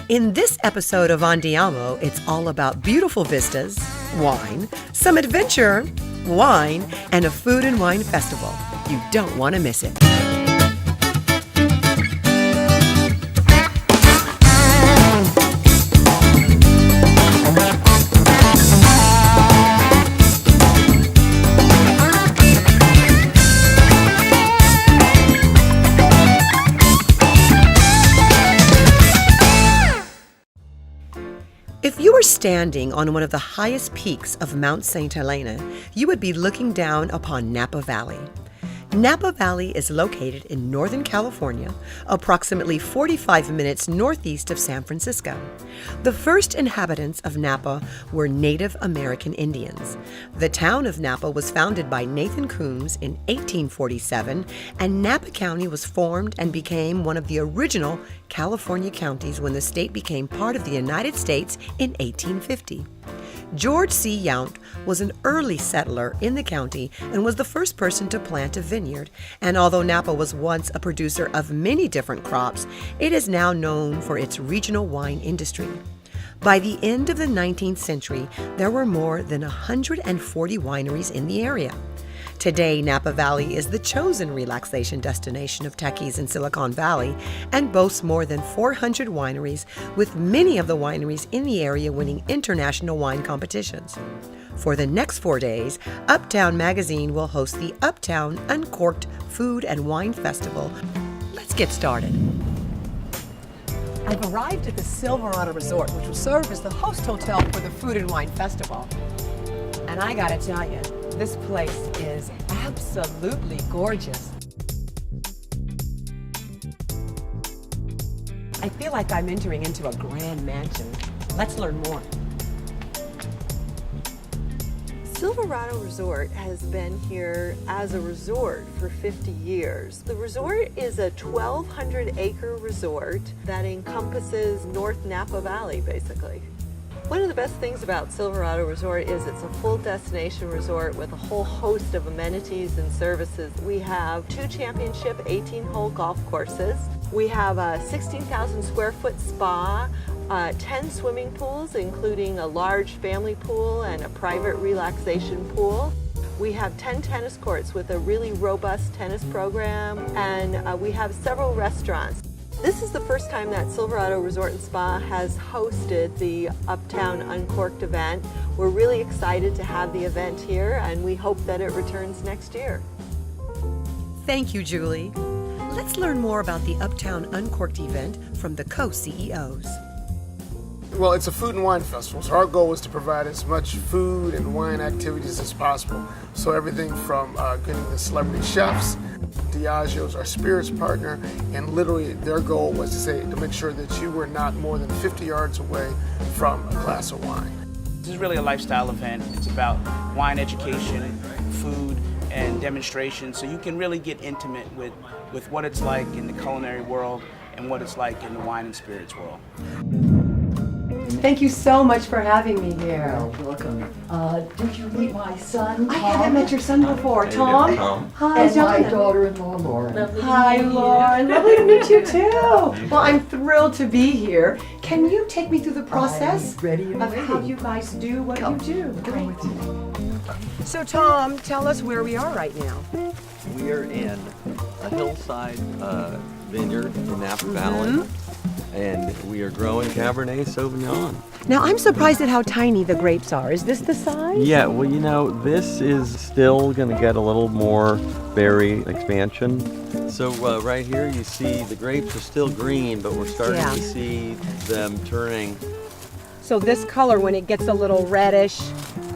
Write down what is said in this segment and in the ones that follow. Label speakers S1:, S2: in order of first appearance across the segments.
S1: In this episode of Andiamo, it's all about beautiful vistas, wine, some adventure, wine, and a food and wine festival. You don't want to miss it. If you were standing on one of the highest peaks of Mount St. Helena, you would be looking down upon Napa Valley. Napa Valley is located in Northern California, approximately 45 minutes northeast of San Francisco. The first inhabitants of Napa were Native American Indians. The town of Napa was founded by Nathan Coombs in 1847, and Napa County was formed and became one of the original California counties when the state became part of the United States in 1850. George C. Yount was an early settler in the county and was the first person to plant a vineyard. And although Napa was once a producer of many different crops, it is now known for its regional wine industry. By the end of the 19th century, there were more than 140 wineries in the area. Today, Napa Valley is the chosen relaxation destination of techies in Silicon Valley and boasts more than 400 wineries, with many of the wineries in the area winning international wine competitions. For the next 4 days, Uptown Magazine will host the Uptown Uncorked Food and Wine Festival. Let's get started. I've arrived at the Silverado Resort, which will serve as the host hotel for the Food and Wine Festival. And I gotta tell you, this place is absolutely gorgeous. I feel like I'm entering into a grand mansion. Let's learn more.
S2: Silverado Resort has been here as a resort for 50 years. The resort is a 1,200-acre resort that encompasses North Napa Valley, basically. One of the best things about Silverado Resort is it's a full destination resort with a whole host of amenities and services. We have 2 championship 18-hole golf courses. We have a 16,000 square foot spa, 10 swimming pools, including a large family pool and a private relaxation pool. We have 10 tennis courts with a really robust tennis program, and we have several restaurants. This is the first time that Silverado Resort and Spa has hosted the Uptown Uncorked event. We're really excited to have the event here, and we hope that it returns next year.
S1: Thank you, Julie. Let's learn more about the Uptown Uncorked event from the co-CEOs.
S3: Well, it's a food and wine festival, so our goal is to provide as much food and wine activities as possible. So everything from getting the celebrity chefs, Diageo's our spirits partner, and literally their goal was to make sure that you were not more than 50 yards away from a glass of wine.
S4: This is really a lifestyle event. It's about wine education, food, and demonstration, so you can really get intimate with what it's like in the culinary world and what it's like in the wine and spirits world.
S5: Thank you so much for having me here.
S6: You're welcome. Did you meet my son, Tom?
S5: I haven't met your son before. Tom? Hi,
S6: And my
S5: John.
S6: daughter-in-law, Lauren.
S5: Hi, Lauren. Lovely to meet you too. Well, I'm thrilled to be here. Can you take me through the process
S6: I'm ready and
S5: of how
S6: waiting.
S5: you guys do what you do?
S6: Come with me.
S5: So, Tom, tell us where we are right now.
S7: We are in a hillside vineyard in Napa Valley, and we are growing Cabernet Sauvignon.
S1: Now, I'm surprised at how tiny the grapes are. Is this the size?
S7: Yeah, well, you know, this is still going to get a little more berry expansion. So right here you see the grapes are still green, but we're starting to see them turning.
S5: So this color, when it gets a little reddish,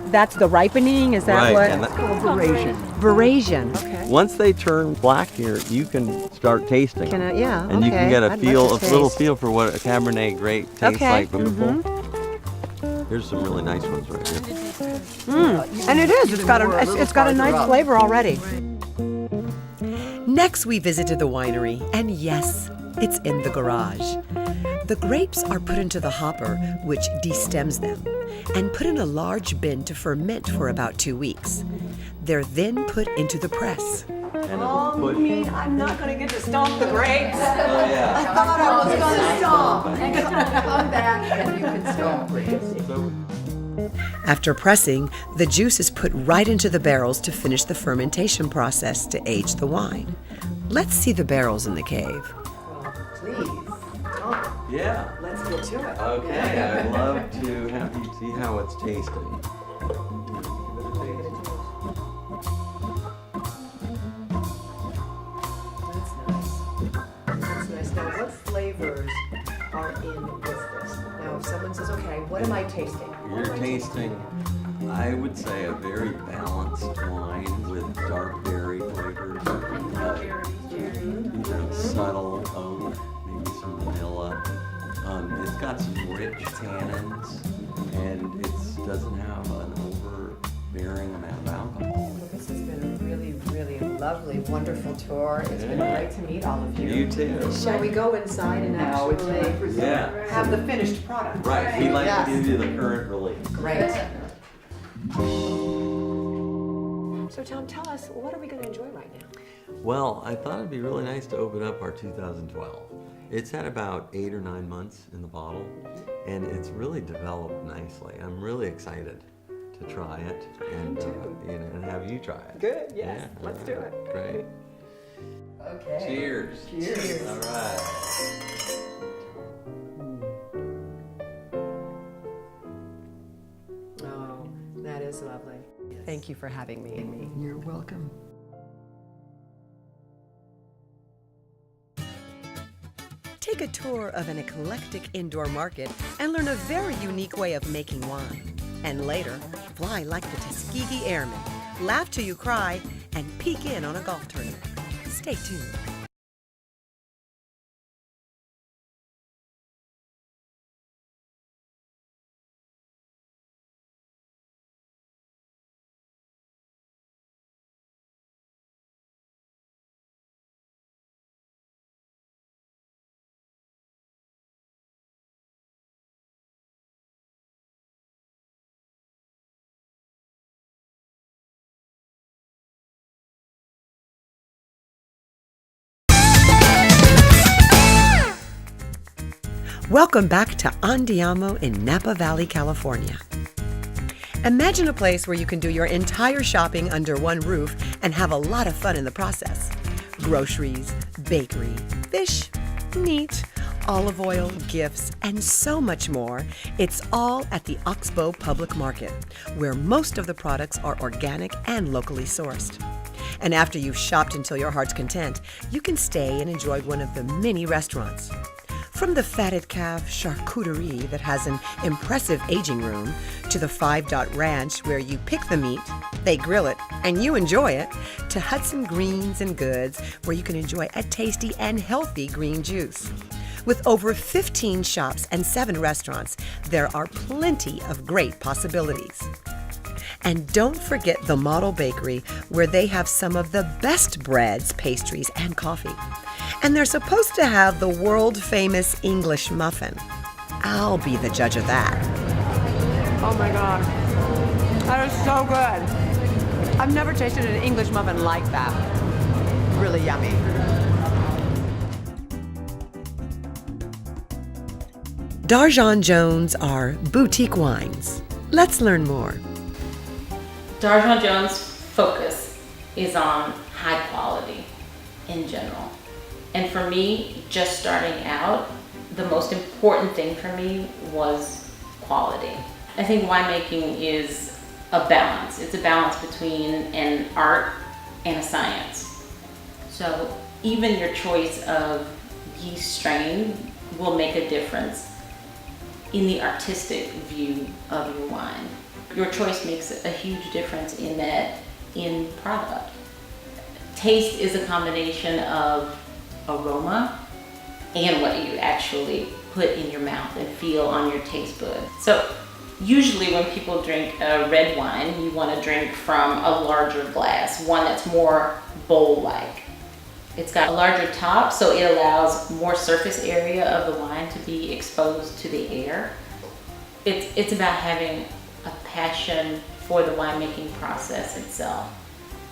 S5: that's the ripening? Is that
S7: Right,
S5: what?
S7: and that-
S6: Celebration.
S1: Verasion.
S5: Okay.
S7: Once they turn black here, you can start tasting
S1: Can
S7: them.
S1: I? Yeah.
S7: And you can get a
S1: I'd
S7: feel,
S1: love to
S7: a little
S1: taste.
S7: feel for what a Cabernet grape tastes
S1: Okay.
S7: like before. Here's some really nice ones right here.
S1: And it is. It's got a nice flavor already. Next, we visited the winery, and yes, it's in the garage. The grapes are put into the hopper, which destems them, and put in a large bin to ferment for about 2 weeks. They're then put into the press.
S7: And
S5: Oh,
S7: it'll push.
S5: you mean I'm not going to get to stomp the grapes?
S7: Oh yeah.
S5: I thought I was going to stomp.
S6: Come back and you can stomp grapes.
S7: So
S1: After pressing, the juice is put right into the barrels to finish the fermentation process to age the wine. Let's see the barrels in the cave.
S5: Please, Tom,
S7: yeah.
S5: let's get to it.
S7: Okay, I'd love to have you see how it's tasting.
S5: That's nice. Now, what flavors are in with this? Now, if someone says, okay, what am I tasting? What
S7: You're
S5: am I
S7: tasting, I would say, a very balanced wine with dark berry flavors. Subtle oak, maybe some vanilla. It's got some rich tannins, and it doesn't have an overbearing amount of alcohol.
S5: This has been a really, really lovely, wonderful tour. It's been
S7: Yeah.
S5: great to meet all of you.
S7: You too.
S5: Shall we go inside and
S6: Now it's
S5: actually
S6: time for
S7: Yeah.
S5: have the finished product?
S7: Right, we'd like
S5: Yes.
S7: to give you the current release.
S5: Great. So Tom, tell us, what are we going to enjoy right now?
S7: Well, I thought it'd be really nice to open up our 2012. It's had about 8 or 9 months in the bottle, and it's really developed nicely. I'm really excited to try it and and have you try it.
S5: Good, yes.
S7: Yeah,
S5: Let's do it.
S7: Great.
S6: Okay.
S7: Cheers.
S6: Cheers.
S7: All right.
S5: Oh, that is lovely. Thank you for having me.
S6: You're welcome.
S1: Take a tour of an eclectic indoor market and learn a very unique way of making wine. And later, fly like the Tuskegee Airmen, laugh till you cry, and peek in on a golf tournament. Stay tuned. Welcome back to Andiamo in Napa Valley, California. Imagine a place where you can do your entire shopping under one roof and have a lot of fun in the process. Groceries, bakery, fish, meat, olive oil, gifts, and so much more. It's all at the Oxbow Public Market, where most of the products are organic and locally sourced. And after you've shopped until your heart's content, you can stay and enjoy one of the many restaurants. From the Fatted Calf Charcuterie that has an impressive aging room, to the 5 Dot Ranch where you pick the meat, they grill it, and you enjoy it, to Hudson Greens and Goods where you can enjoy a tasty and healthy green juice. With over 15 shops and 7 restaurants, there are plenty of great possibilities. And don't forget the Model Bakery, where they have some of the best breads, pastries, and coffee. And they're supposed to have the world-famous English muffin. I'll be the judge of that.
S5: Oh my God. That is so good. I've never tasted an English muffin like that. Really yummy.
S1: Darjon Jones are boutique wines. Let's learn more.
S8: Darjon Jones' focus is on high quality in general. And for me, just starting out, the most important thing for me was quality. I think winemaking is a balance. It's a balance between an art and a science. So even your choice of yeast strain will make a difference in the artistic view of your wine. Your choice makes a huge difference in that end product. Taste is a combination of aroma and what you actually put in your mouth and feel on your taste bud. So usually when people drink a red wine, you want to drink from a larger glass, one that's more bowl-like. It's got a larger top, so it allows more surface area of the wine to be exposed to the air. It's about having a passion for the winemaking process itself.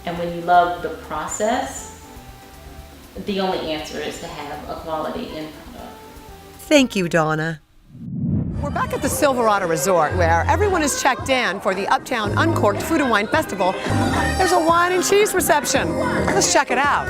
S8: And when you love the process, the only answer is to have a quality end product.
S1: Thank you, Donna.
S5: We're back at the Silverado Resort where everyone is checked in for the Uptown Uncorked Food and Wine Festival. There's a wine and cheese reception. Let's check it out.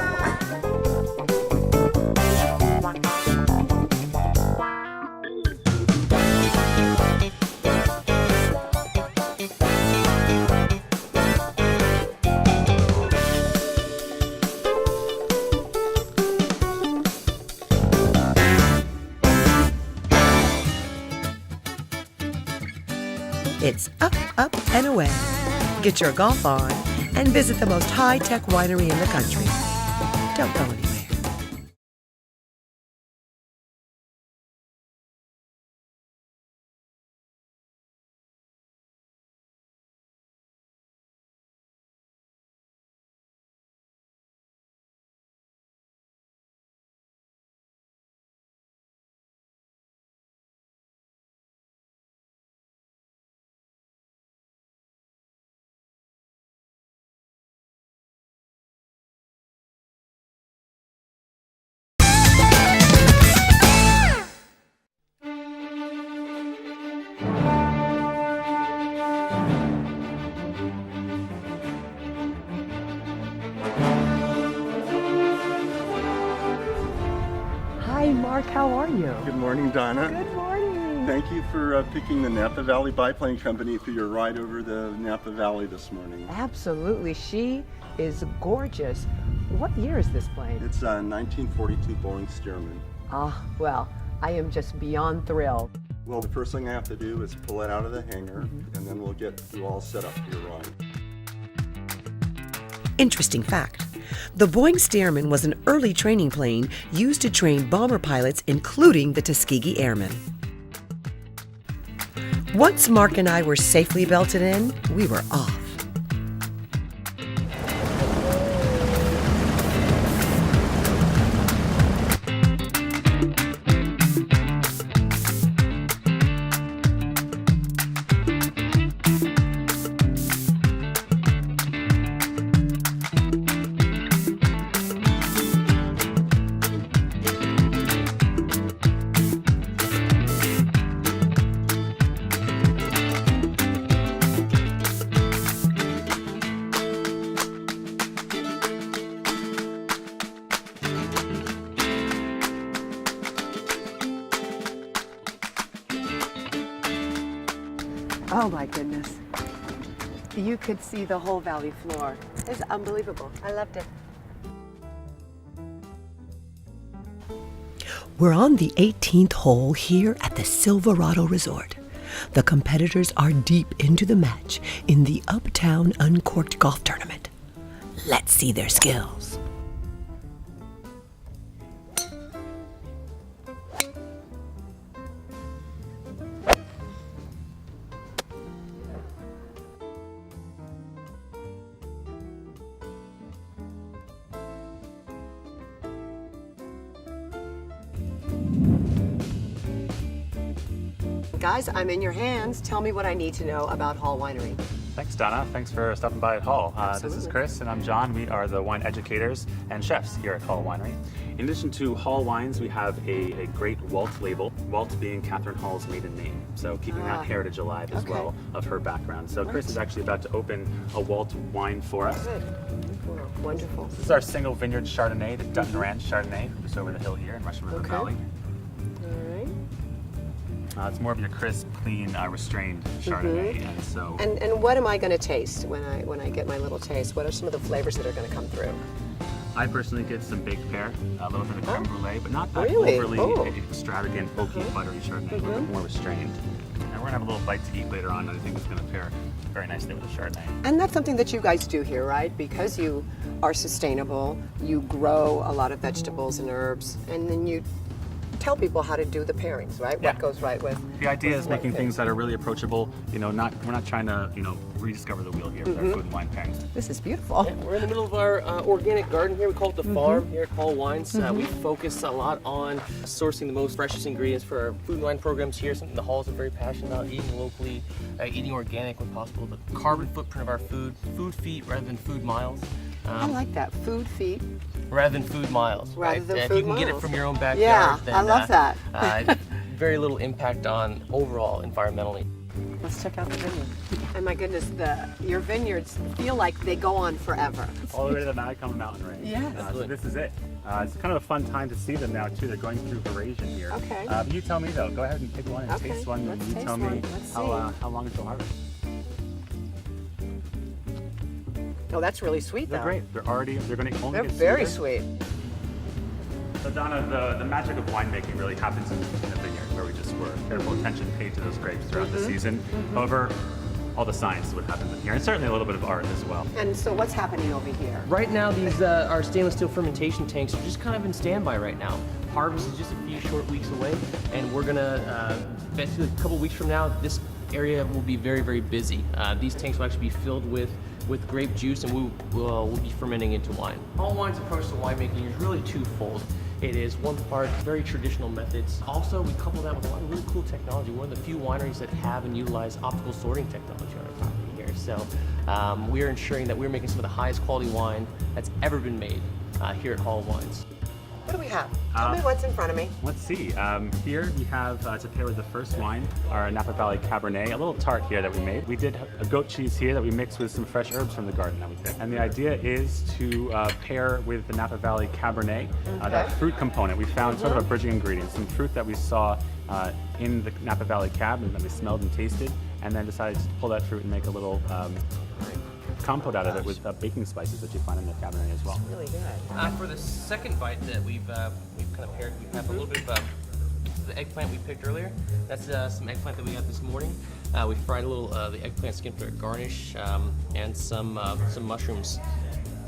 S1: It's up, up, and away. Get your golf on and visit the most high-tech winery in the country. Don't go anywhere. Hi, Mark. How are you?
S9: Good morning, Donna.
S1: Good morning.
S9: Thank you for picking the Napa Valley Biplane Company for your ride over the Napa Valley this morning.
S5: Absolutely. She is gorgeous. What year is this plane?
S9: It's a 1942 Boeing Stearman.
S5: Ah, well, I am just beyond thrilled.
S9: Well, the first thing I have to do is pull it out of the hangar, and then we'll get you all set up for your ride.
S1: Interesting fact. The Boeing Stearman was an early training plane used to train bomber pilots, including the Tuskegee Airmen. Once Mark and I were safely belted in, we were off.
S5: Oh my goodness. You could see the whole valley floor. It's unbelievable. I loved it.
S1: We're on the 18th hole here at the Silverado Resort. The competitors are deep into the match in the Uptown Uncorked Golf Tournament. Let's see their skills.
S5: Guys, I'm in your hands. Tell me what I need to know about Hall Winery.
S10: Thanks, Donna. Thanks for stopping by at Hall. This is
S5: Absolutely.
S10: Chris and I'm John. We are the wine educators and chefs here at Hall Winery. In addition to Hall wines, we have a great Walt label, Walt being Catherine Hall's maiden name. So keeping that heritage alive as
S5: okay.
S10: well of her background. So Chris is actually about to open a Walt wine for us.
S5: Good. Wonderful.
S10: This is our single vineyard Chardonnay, the Dutton Ranch Chardonnay, just over the hill here in Russian River
S5: Okay.
S10: Valley.
S5: All right.
S10: It's more of your crisp, clean, restrained Chardonnay, and so.
S5: And what am I going to taste when I get my little taste? What are some of the flavors that are going to come through?
S10: I personally get some baked pear, a little bit of creme brulee, but not that
S5: Really?
S10: overly
S5: Oh.
S10: extravagant, oaky, buttery Chardonnay, a little bit more restrained. And we're gonna have a little bite to eat later on that I think is gonna pair very nicely with the Chardonnay.
S5: And that's something that you guys do here, right? Because you are sustainable, you grow a lot of vegetables and herbs, and then you tell people how to do the pairings, right?
S10: Yeah.
S5: What goes right with.
S10: The idea is
S5: what
S10: making
S5: things.
S10: things that are really approachable. We're not trying to rediscover the wheel here with our food and wine pairings.
S5: This is beautiful.
S11: Yeah, we're in the middle of our organic garden here. We call it the farm here at Hall Wines. We focus a lot on sourcing the most freshest ingredients for our food and wine programs here. Something the Halls are very passionate about, eating locally, eating organic when possible. The carbon footprint of our food feet rather than food miles.
S5: I like that. Food feet.
S11: Rather than food miles.
S5: Rather than
S11: if
S5: food
S11: you can get it
S5: miles.
S11: from your own backyard,
S5: Yeah,
S11: then
S5: I love that.
S11: very little impact on overall environmentally.
S5: Let's check out the vineyard. And my goodness, your vineyards feel like they go on forever.
S10: All the way to the Matacama Mountain Range.
S5: Yes.
S10: So this is it. It's kind of a fun time to see them now too. They're going through veraison here.
S5: Okay.
S10: But you tell me though. Go ahead and pick one and
S5: Okay,
S10: taste one.
S5: let's
S10: You
S5: taste
S10: tell me
S5: one. Let's
S10: how long until harvest.
S5: Oh, that's really sweet,
S10: They're
S5: though.
S10: great. They're only
S5: They're
S10: get
S5: very
S10: sweeter.
S5: sweet.
S10: So Donna, the magic of winemaking really happens in the vineyard where we just were. Careful attention paid to those grapes throughout the season. However, all the science is what happens in here, and certainly a little bit of art as well.
S5: And so what's happening over here?
S11: Right now, these our stainless steel fermentation tanks are just kind of in standby right now. Harvest is just a few short weeks away, and we're gonna, basically a couple weeks from now, this area will be very, very busy. These tanks will actually be filled with grape juice, and we'll be fermenting into wine. All Wine's approach to winemaking is really twofold. It is one part very traditional methods. Also, we couple that with a lot of really cool technology. We're one of the few wineries that have and utilize optical sorting technology on our property here. So we're ensuring that we're making some of the highest quality wine that's ever been made here at Hall Wines.
S5: What do we have? Tell me what's in front of me.
S10: Let's see. Here we have to pair with the first wine, our Napa Valley Cabernet, a little tart here that we made. We did a goat cheese here that we mixed with some fresh herbs from the garden that we picked. And the idea is to pair with the Napa Valley Cabernet, that fruit component. We found sort of a bridging ingredient, some fruit that we saw in the Napa Valley Cab and that we smelled and tasted, and then decided to pull that fruit and make a little compote out of it with baking spices that you find in the Cabernet as well.
S5: Really good.
S11: For the second bite that we've kind of paired, we have a little bit of the eggplant we picked earlier. That's some eggplant that we got this morning. We fried a little the eggplant skin for a garnish and some mushrooms.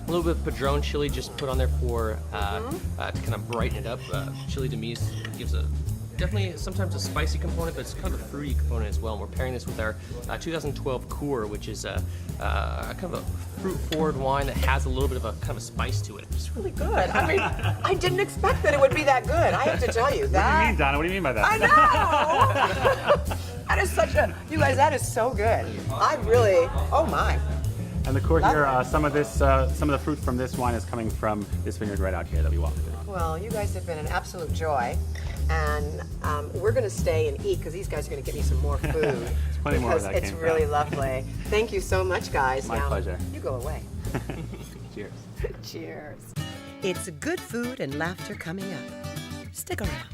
S11: A little bit of Padron chili just put on there for to kind of brighten it up. Chili to me gives a definitely sometimes a spicy component, but it's kind of a fruity component as well. And we're pairing this with our 2012 Coor, which is a kind of a fruit-forward wine that has a little bit of a kind of a spice to it.
S5: It's really good. I mean, I didn't expect that it would be that good. I have to tell you that.
S10: What do you mean, Donna? What do you mean by that?
S5: I know. That is such a. You guys, that is so good. I really. Oh my.
S10: And the core here, some of the fruit from this wine is coming from this vineyard right out here that we walked through.
S5: Well, you guys have been an absolute joy. And we're going to stay and eat because these guys are going to get me some more food.
S10: There's plenty more where that
S5: it's
S10: came
S5: really
S10: from.
S5: lovely. Thank you so much, guys.
S10: My pleasure.
S5: You go away.
S10: Cheers.
S5: Cheers.
S1: It's good food and laughter coming up. Stick around.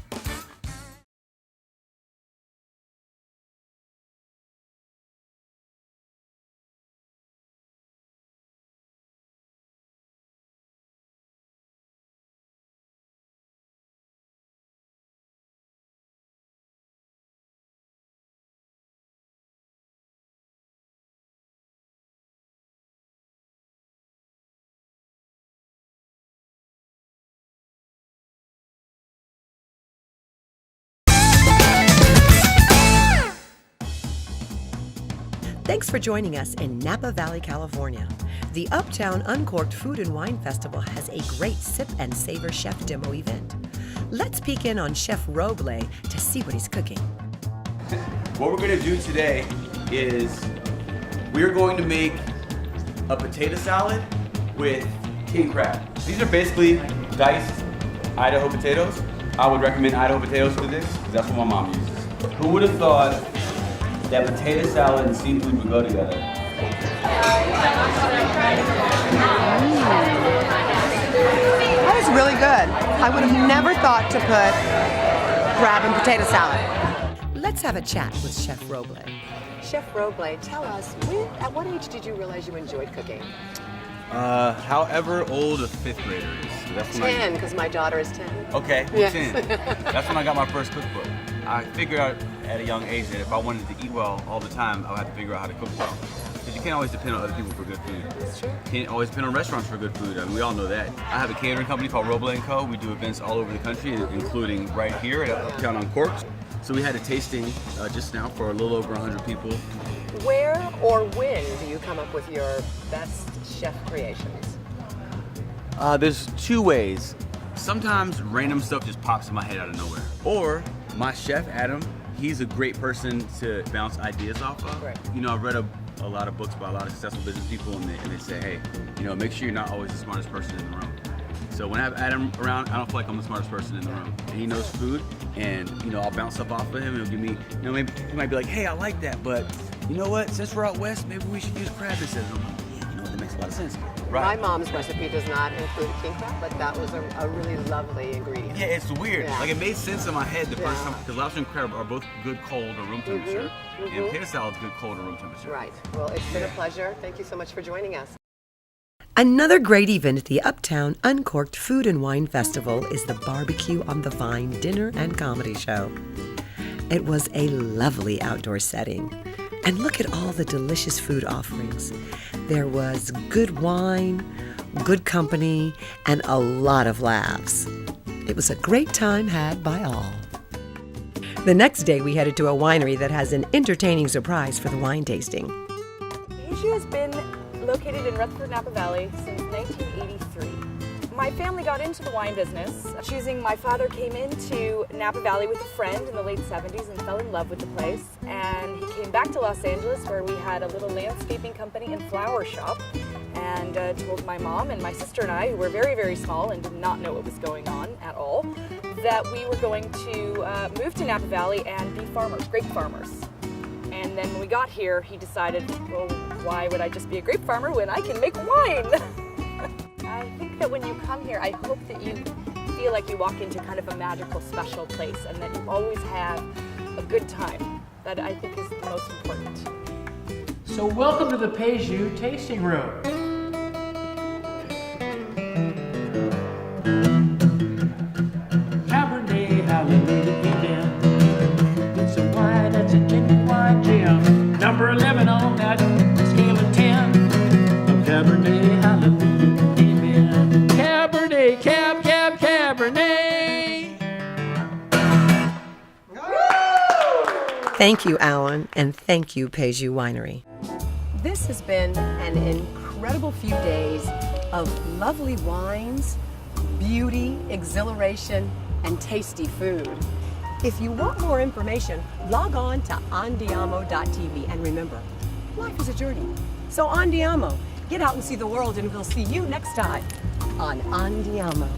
S1: Thanks for joining us in Napa Valley, California. The Uptown Uncorked Food and Wine Festival has a great sip and savor chef demo event. Let's peek in on Chef Roble to see what he's cooking.
S12: What we're gonna do today is we're going to make a potato salad with king crab. These are basically diced Idaho potatoes. I would recommend Idaho potatoes for this because that's what my mom uses. Who would have thought that potato salad and seafood would go together?
S5: That is really good. I would have never thought to put crab and potato salad.
S1: Let's have a chat with Chef Roble.
S5: Chef Roble, tell us, at what age did you realize you enjoyed cooking?
S12: However old a fifth grader is. That's when
S5: 10, because my daughter is 10.
S12: Okay, well,
S5: Yes.
S12: 10. That's when I got my first cookbook. I figured out at a young age that if I wanted to eat well all the time, I would have to figure out how to cook well. Because you can't always depend on other people for good food. That's true. Can't always depend on restaurants for good food. I mean, we all know that. I have a catering company called Roble & Co. We do events all over the country, including right here at Uptown on Cork. So we had a tasting just now for a little over 100 people.
S5: Where or when do you come up with your best chef creations?
S12: There's two ways. Sometimes random stuff just pops in my head out of nowhere. Or my chef, Adam, he's a great person to bounce ideas off of.
S5: Right.
S12: You know, I've read a lot of books by a lot of successful business people, and they say, hey, you know, make sure you're not always the smartest person in the room. So when I have Adam around, I don't feel like I'm the smartest person in the room. And he knows food, and you know, I'll bounce stuff off of him, and he'll give me, you know, maybe he might be like, hey, I like that, but you know what? Since we're out west, maybe we should use crab instead. And I'm like, yeah, you know, that makes a lot of sense. Right.
S5: My mom's recipe does not include king crab, but that was a really lovely ingredient.
S12: Yeah, it's weird.
S5: Yeah.
S12: Like it made sense in my head the first time, because lobster and crab are both good cold or room temperature, and potato salad's good cold or room temperature.
S5: Right. Well, it's been a pleasure. Thank you so much for joining us.
S1: Another great event at the Uptown Uncorked Food and Wine Festival is the Barbecue on the Vine dinner and comedy show. It was a lovely outdoor setting. And look at all the delicious food offerings. There was good wine, good company, and a lot of laughs. It was a great time had by all. The next day, we headed to a winery that has an entertaining surprise for the wine tasting.
S13: Beiju has been located in Rutherford, Napa Valley since 1983. My family got into the wine business. Choosing my father came into Napa Valley with a friend in the late 70s and fell in love with the place. And he came back to Los Angeles where we had a little landscaping company and flower shop, and told my mom and my sister and I, who were very, very small and did not know what was going on at all, that we were going to move to Napa Valley and be farmers, grape farmers. And then when we got here, he decided, well, why would I just be a grape farmer when I can make wine? I think that when you come here, I hope that you feel like you walk into kind of a magical, special place, and that you always have a good time. That I think is the most important.
S14: So welcome to the Beiju Tasting Room. Cabernet, hallelujah. It's a wine that's a genuine gem. Number 11 on that scale of 10. A Cabernet, hallelujah. Cabernet, Cabernet.
S1: Thank you, Alan, and thank you, Beiju Winery.
S5: This has been an incredible few days of lovely wines, beauty, exhilaration, and tasty food. If you want more information, log on to andiamo.tv, and remember, life is a journey. So Andiamo, get out and see the world, and we'll see you next time on Andiamo.